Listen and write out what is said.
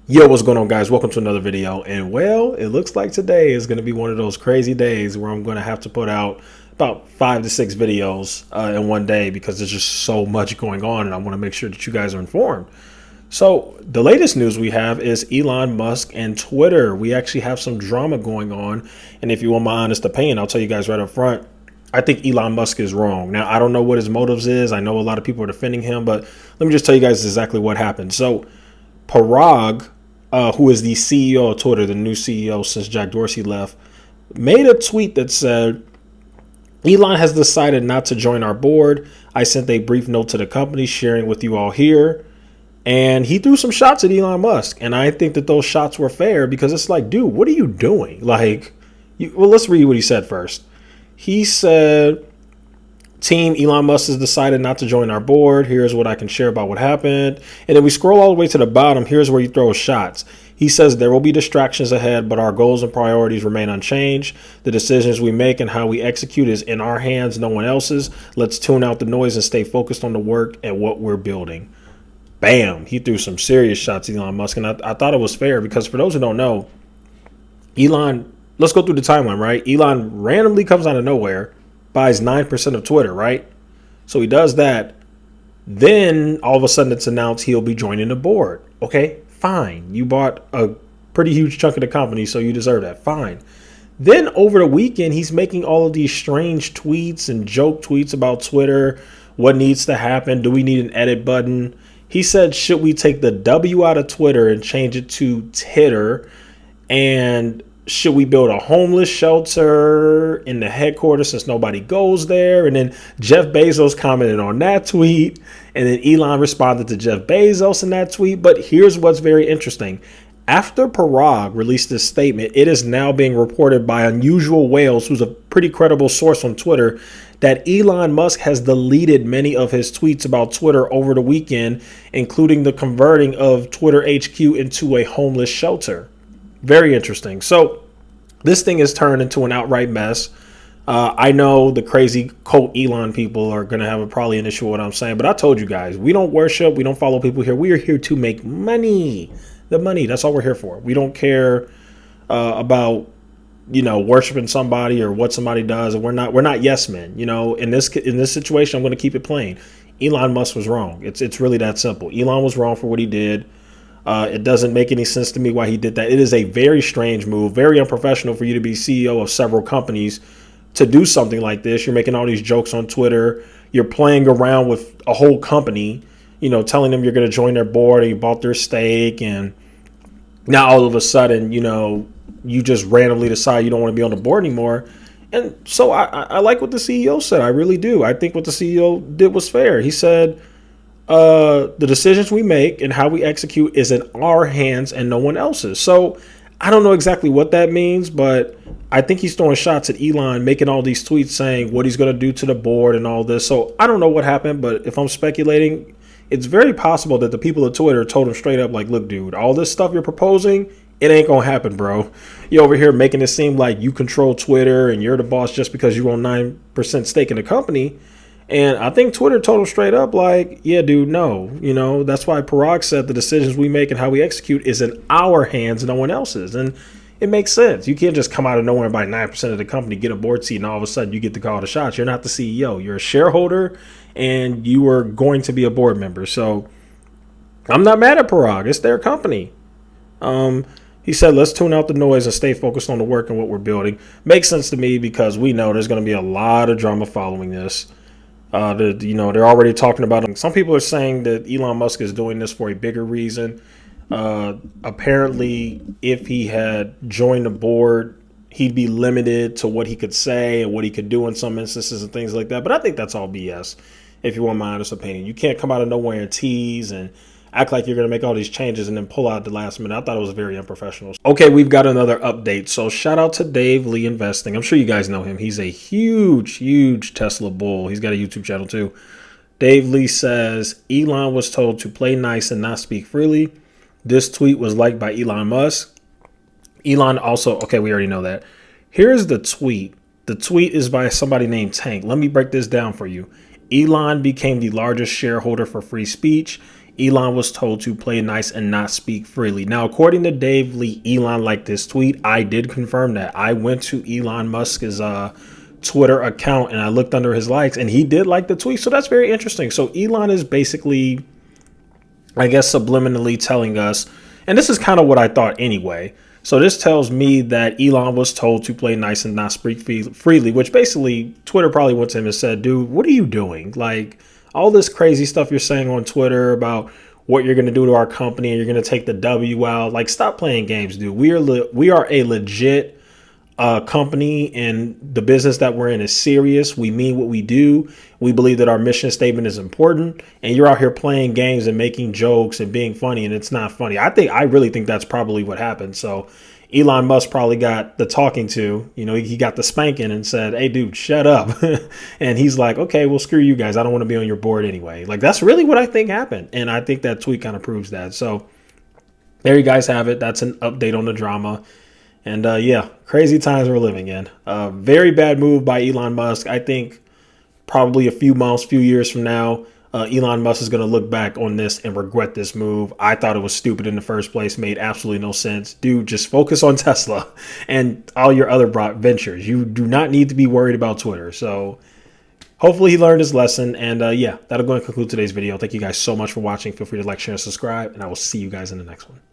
Yo, what's going on, guys? Welcome to another video. And well, it looks like today is going to be one of those crazy days where I'm going to have to put out about 5 to 6 videos in one day because there's just so much going on and I want to make sure that you guys are informed. So the latest news we have is Elon Musk and Twitter. We actually have some drama going on. And if you want my honest opinion, I'll tell you guys right up front. I think Elon Musk is wrong. Now, I don't know what his motives is. I know a lot of people are defending him, but let me just tell you guys exactly what happened. So Parag, who is the CEO of Twitter, the new CEO since Jack Dorsey left, made a tweet that said, Elon has decided not to join our board. I sent a brief note to the company sharing with you all here. And he threw some shots at Elon Musk. And I think that those shots were fair because it's like, dude, what are you doing? Well, let's read what he said first. He said, Team, Elon Musk has decided not to join our board. Here's what I can share about what happened. And then we scroll all the way to the bottom. Here's where he throws shots. He says there will be distractions ahead, but our goals and priorities remain unchanged. The decisions we make and how we execute is in our hands, no one else's. Let's tune out the noise and stay focused on the work and what we're building. Bam. He threw some serious shots at Elon Musk. And I thought it was fair because for those who don't know, Elon, let's go through the timeline, right? Elon randomly comes out of nowhere, buys 9% of Twitter, right? So he does that. Then all of a sudden it's announced he'll be joining the board. Okay, fine. You bought a pretty huge chunk of the company, so you deserve that. Fine. Then over the weekend, he's making all of these strange tweets and joke tweets about Twitter. What needs to happen? Do we need an edit button? He said, should we take the W out of Twitter and change it to Titter? And should we build a homeless shelter in the headquarters since nobody goes there? And then Jeff Bezos commented on that tweet. And then Elon responded to Jeff Bezos in that tweet. But here's what's very interesting. After Parag released this statement, it is now being reported by Unusual Whales, who's a pretty credible source on Twitter, that Elon Musk has deleted many of his tweets about Twitter over the weekend, including the converting of Twitter HQ into a homeless shelter. Very interesting. So this thing is turned into an outright mess. I know the crazy cult Elon people are going to have probably an issue with what I'm saying, but I told you guys, we don't worship. We don't follow people here. We are here to make money. The money. That's all we're here for. We don't care about, worshiping somebody or what somebody does. And we're not yes men. In this situation, I'm going to keep it plain. Elon Musk was wrong. It's really that simple. Elon was wrong for what he did. It doesn't make any sense to me why he did that. It is a very strange move, very unprofessional for you to be CEO of several companies to do something like this. You're making all these jokes on Twitter. You're playing around with a whole company, telling them you're going to join their board and you bought their stake. And now all of a sudden, you just randomly decide you don't want to be on the board anymore. And so I like what the CEO said. I really do. I think what the CEO did was fair. He said, the decisions we make and how we execute is in our hands and no one else's. So I don't know exactly what that means, but I think he's throwing shots at Elon, making all these tweets saying what he's going to do to the board and all this. So I don't know what happened, but if I'm speculating, it's very possible that the people at Twitter told him straight up, like, look, dude, all this stuff you're proposing, it ain't going to happen, bro. You're over here making it seem like you control Twitter and you're the boss just because you own 9% stake in the company. And I think Twitter told him straight up, like, yeah, dude, no. That's why Parag said the decisions we make and how we execute is in our hands and no one else's. And it makes sense. You can't just come out of nowhere and buy 9% of the company, get a board seat, and all of a sudden you get to call the shots. You're not the CEO. You're a shareholder, and you are going to be a board member. So I'm not mad at Parag. It's their company. He said, let's tune out the noise and stay focused on the work and what we're building. Makes sense to me because we know there's going to be a lot of drama following this. They're already talking about it. Some people are saying that Elon Musk is doing this for a bigger reason. Apparently, if he had joined the board, he'd be limited to what he could say and what he could do in some instances and things like that. But I think that's all BS, if you want my honest opinion. You can't come out of nowhere and tease and act like you're going to make all these changes and then pull out at the last minute. I thought it was very unprofessional. Okay, we've got another update. So shout out to Dave Lee Investing. I'm sure you guys know him. He's a huge Tesla bull. He's got a YouTube channel too. Dave Lee says Elon was told to play nice and not speak freely. This tweet was liked by Elon Musk. Elon also, okay, we already know that. Here's the tweet. The tweet is by somebody named Tank. Let me break this down for you. Elon became the largest shareholder for free speech. Elon was told to play nice and not speak freely. Now, according to Dave Lee, Elon liked this tweet. I did confirm that. I went to Elon Musk's Twitter account and I looked under his likes, and he did like the tweet. So that's very interesting. So Elon is basically, I guess, subliminally telling us, and this is kind of what I thought anyway. So this tells me that Elon was told to play nice and not speak freely, which basically Twitter probably went to him and said, dude, what are you doing? Like, all this crazy stuff you're saying on Twitter about what you're going to do to our company and you're going to take the W out. Like, stop playing games, dude. We are a legit company, and the business that we're in is serious. We mean what we do. We believe that our mission statement is important, and you're out here playing games and making jokes and being funny, and it's not funny. I really think that's probably what happened. So Elon Musk probably got the talking to, he got the spanking and said, hey, dude, shut up. And he's like, okay, well, screw you guys. I don't want to be on your board anyway. Like, that's really what I think happened. And I think that tweet kind of proves that. So there you guys have it. That's an update on the drama. And yeah, crazy times we're living in. Very bad move by Elon Musk. I think probably a few months, few years from now, Elon Musk is going to look back on this and regret this move. I thought it was stupid in the first place. Made absolutely no sense. Dude, just focus on Tesla and all your other ventures. You do not need to be worried about Twitter. So hopefully he learned his lesson. And yeah, that'll go and conclude today's video. Thank you guys so much for watching. Feel free to like, share, and subscribe. And I will see you guys in the next one.